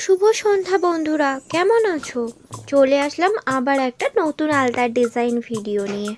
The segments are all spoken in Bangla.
শুভ সন্ধ্যা বন্ধুরা, কেমন আছো? চলে আসলাম আবার একটা নতুন আলতা ডিজাইন ভিডিও নিয়ে।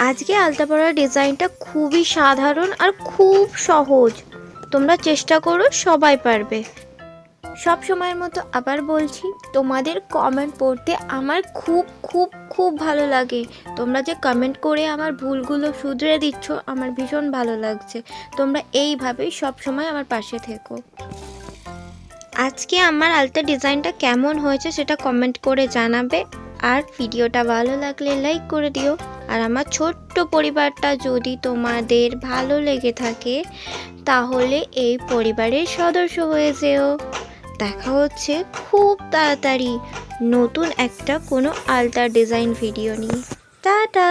আজকে আলতা পরার ডিজাইনটা খুবই সাধারণ আর খুব সহজ। তোমরা চেষ্টা করো, সবাই পারবে। সব সময়ের মতো আবার বলছি, তোমাদের কমেন্ট পড়তে আমার খুব খুব খুব ভালো লাগে। তোমরা যে কমেন্ট করে আমার ভুলগুলো শুধরে দিচ্ছ, আমার ভীষণ ভালো লাগছে। তোমরা এইভাবেই সব সময় আমার পাশে থেকো। আজকে আমার আলতা ডিজাইনটা কেমন হয়েছে সেটা কমেন্ট করে জানাবে। আর ভিডিওটা ভালো লাগলে লাইক করে দিও। আর আমার ছোট্ট পরিবারটা যদি তোমাদের ভালো লেগে থাকে, তাহলে এই পরিবারের সদস্য হয়ে যেও। দেখা হচ্ছে খুব তাড়াতাড়ি নতুন একটা কোনো আলতা ডিজাইন ভিডিও নিয়ে। টাটা।